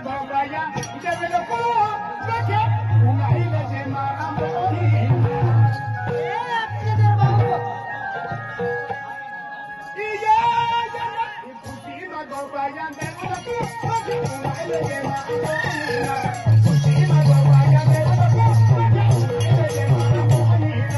भोगाया जब लोग देखे उंगाई ले मारा मोही खुशी में भोगाया जब लोग देखे उंगाई ले मारा खुशी में भोगाया जब लोग देखे उंगाई ले मारा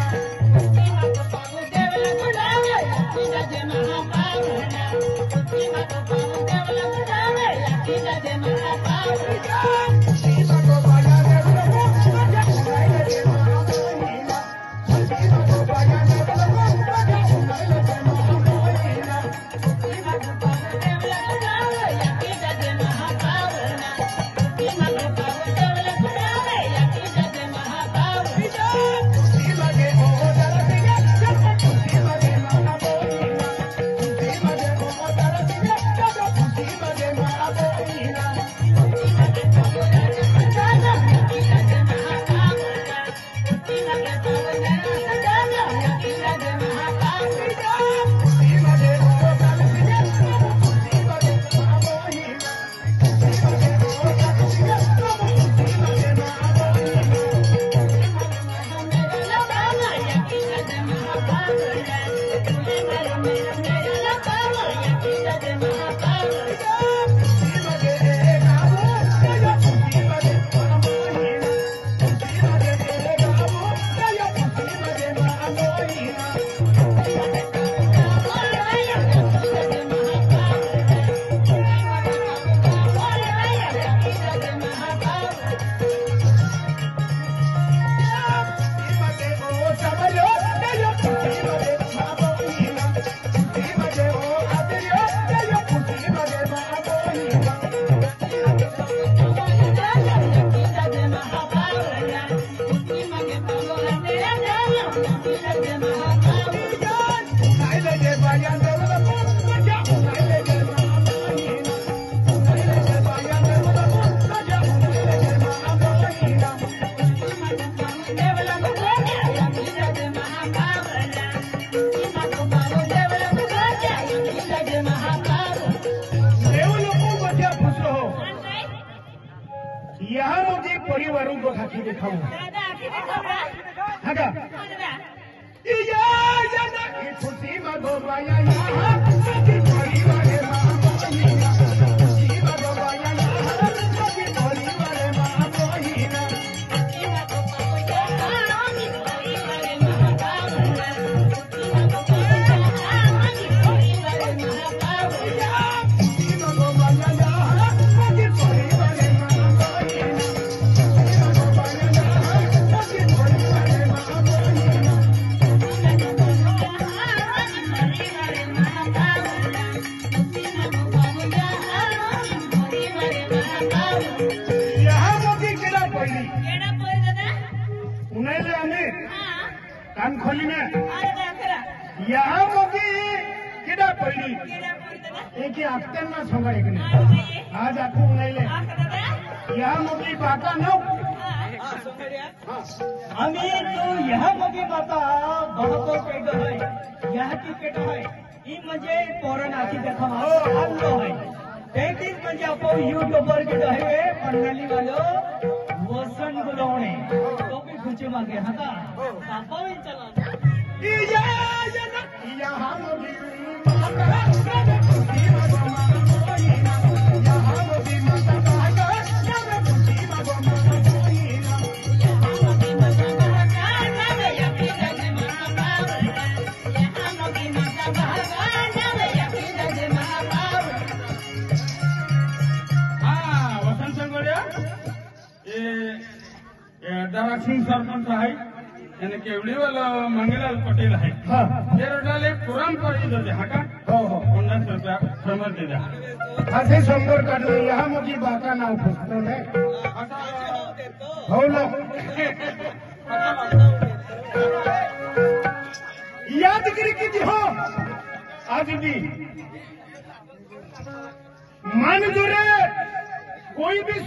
यहाँ मुझे परिवारों को आखी दिखाऊं खुशी में भोगाया कान खोली में यहाँ मोगी किड़ा पड़ी एक ही हफ्ते में सोंगा एक आज आपको उन्हें यहाँ मोगी बाता न आम्ही तो यहाँ मोगी बाता बहुत पेट है यहाँ की पेट है ये म्हणजे पोरण आखी देखा हल्लो है एक दिन म्हणजे आपण यूट्यूबर के है पन्नाली वालो वसन बुलावणे तो भी खुची मागे हाँ का पापा भी चला यहाँ मोगी सिंह सरपंच है यानी केवड़ी वाला मंगलाल पटेल है ये रोडाले पुराण पड़ी दे हाँ का हो 50 रुपया समझ दे असे शंभर काढले यहाँ मोगी बाका नाव पुसतो ने हो लो याद करी किती हो आज भी मान दूरे कोई भी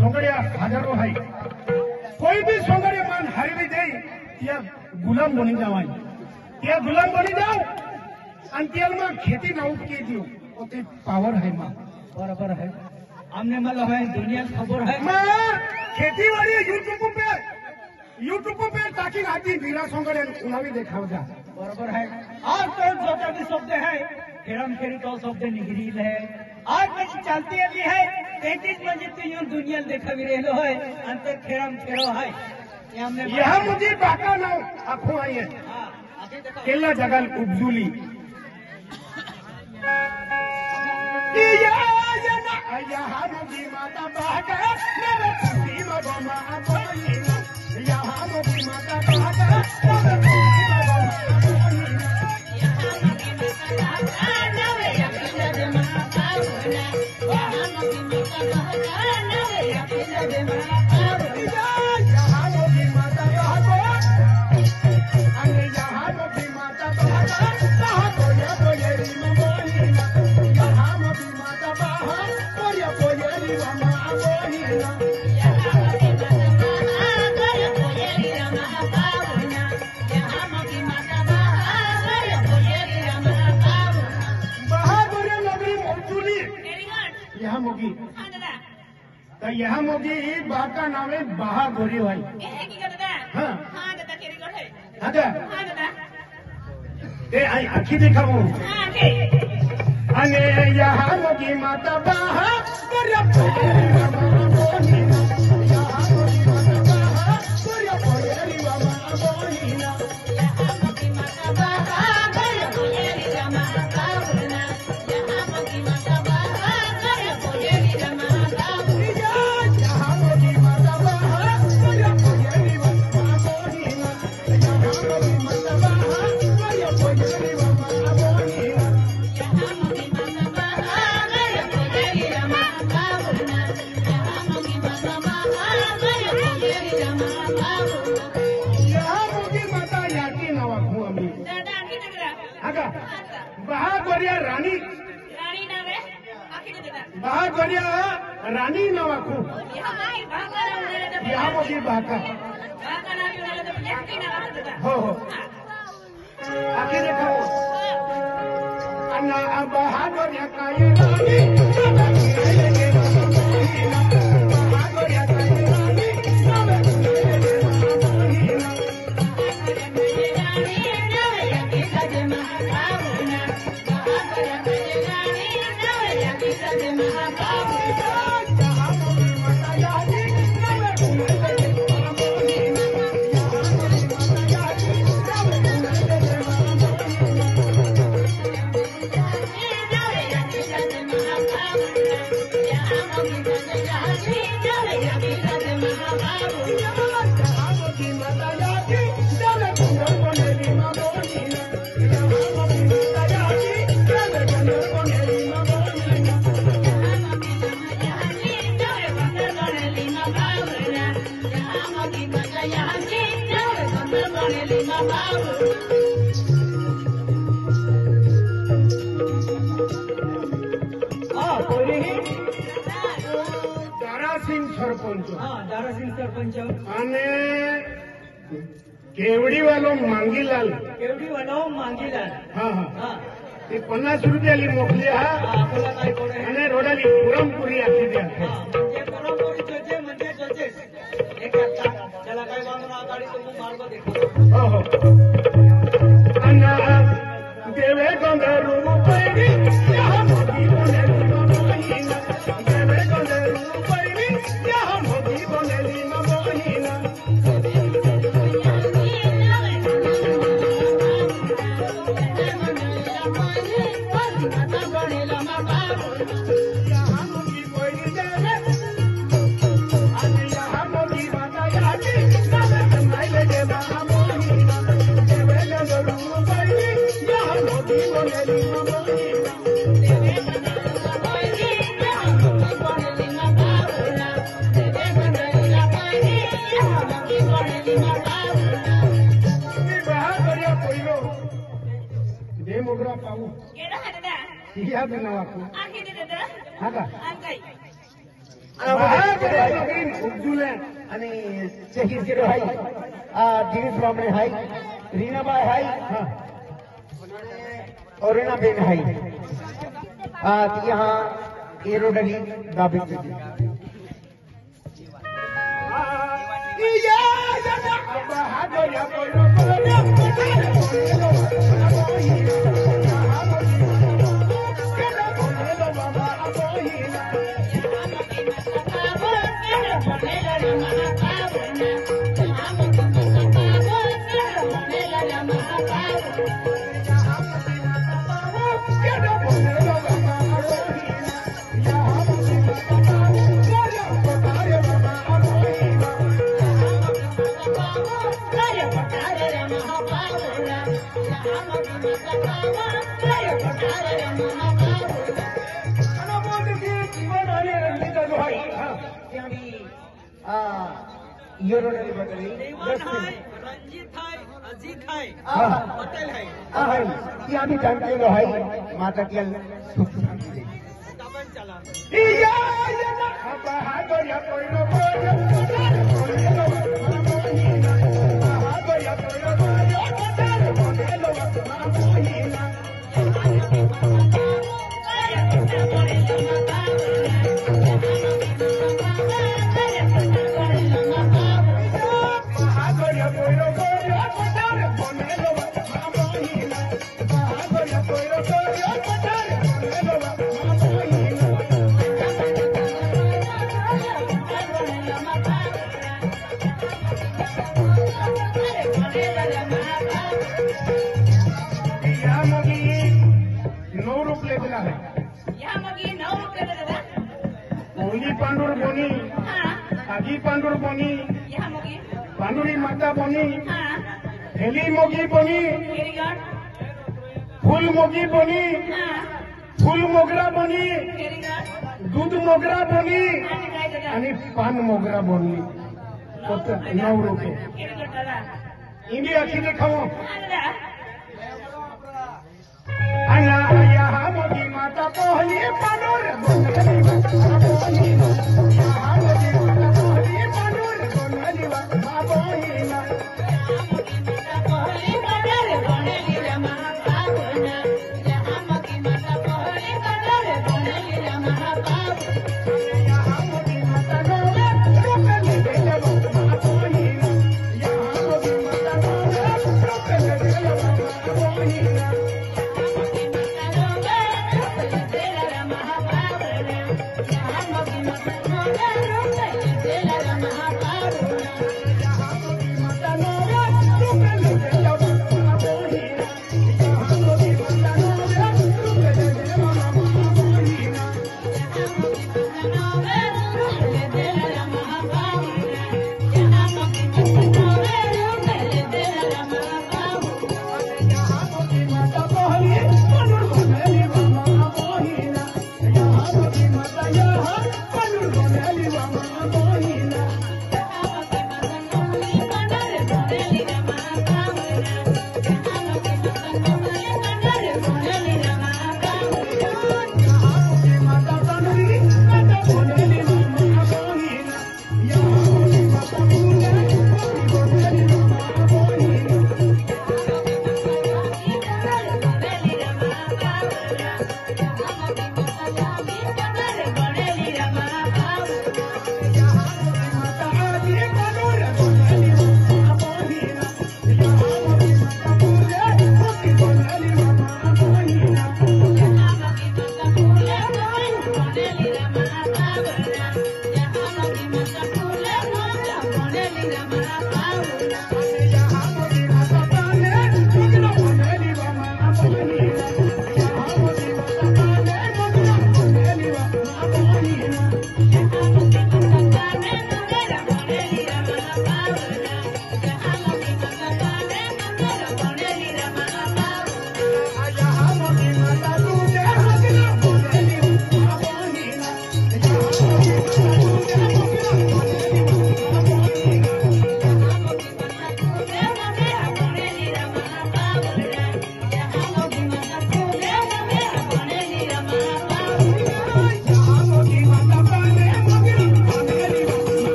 सोंगड़िया हजारों है कोई भी सोंगड़िया मान हर भी दे या गुलाम बनी जावाई या गुलाम बनी जाओ अंतियल में खेती नाउट की दियो ओते पावर है मां बराबर है हमने मतलब है दुनिया खबर है मैं खेती वाली यूट्यूब पे ताकि आती वीरा सोंगर उन्हें भी देखा जा बरोबर है। आज तो जोटा भी शब्द है खेरम खेरी तो शब्द निगरील है आज में चलती अभी है 33 बजे तो यूं दुनिया देखा भी रहे है अंतर खेरम खेरो है यह मुझे बाका ना आंखों आई है केला जगल उपजुली यहाँ मुझी माता बाका मेरे खुशी मगोमा बोलीना यहाँ मुझी माता बाका मेरे खुशी मगोमा यहाँ मोगी बाका नाम है बहागोरी भाई हाँ आई अच्छी देखा हूँ अने यहाँ मोगी माता बहा रानी नवाखू यहाँ मोगी बाका हो आखिर देखो अन्ना बहादुर का ये रानी सरपंच અને केवड़ी वालों मांगीलाल हाँ हाँ ते 50 रुपयाली मोकली हा અને रोडाली पुरमपुरी आखी द्या पुरमपुरी जोजे म्हणजे जोजे एक त्याला काय बांधून आगाडी तुम्ही मार्ग देखो हो हो अन्ना देवे गंगारू पैरी यहाँ मोदी बनेली ममोहिना देवे गंगारू पैरी यहाँ मोदी बनेली ममोहिना यहाँ मोदी पैरी जाने अनि यहाँ मोदी माता याची जाने बनाइले देवा ममोहिना देवे गंगारू पैरी यहाँ मोदी बनेली ममोहिना मोगरा पाहू या बिनावाकू हा का उपजुले आणि शहीद केलो हाय दिनेश बामणे हाय रीनाबाई हाय और रीनाबेन हाय यहाँ एरोडनी दाबित एरोडनी बदली रंजीत है, अजीत है, पटेल है, यहाँ भी जानते हो है माता के दबन चला पांडुर बोनी आगी पांडुर बोनी पांडुरी माता बोनी हेली मोगी बोनी फूल मोगी बोनी फूल मोगरा बोनी दूध मोगरा बोनी आणि पान मोगरा बोनी फक्त 9 रुपये इंडी अशी देखावो हा मोगी माता पोहली पांडुर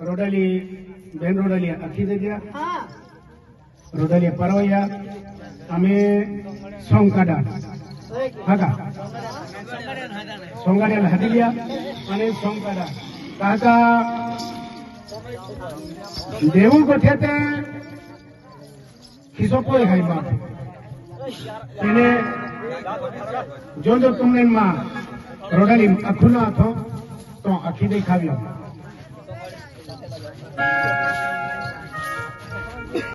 रोडाली बेन रोडाली आखी दे दिया रोडाली परवया आम्ही सोंकाडा हाका सोंगाड्याला हादिल्या आणि सोंकाडा काका देऊ गोठ्यात खिसो कोई है मां तेने जो तुमने मां रोडाली अखुना तो आखी दे खावियो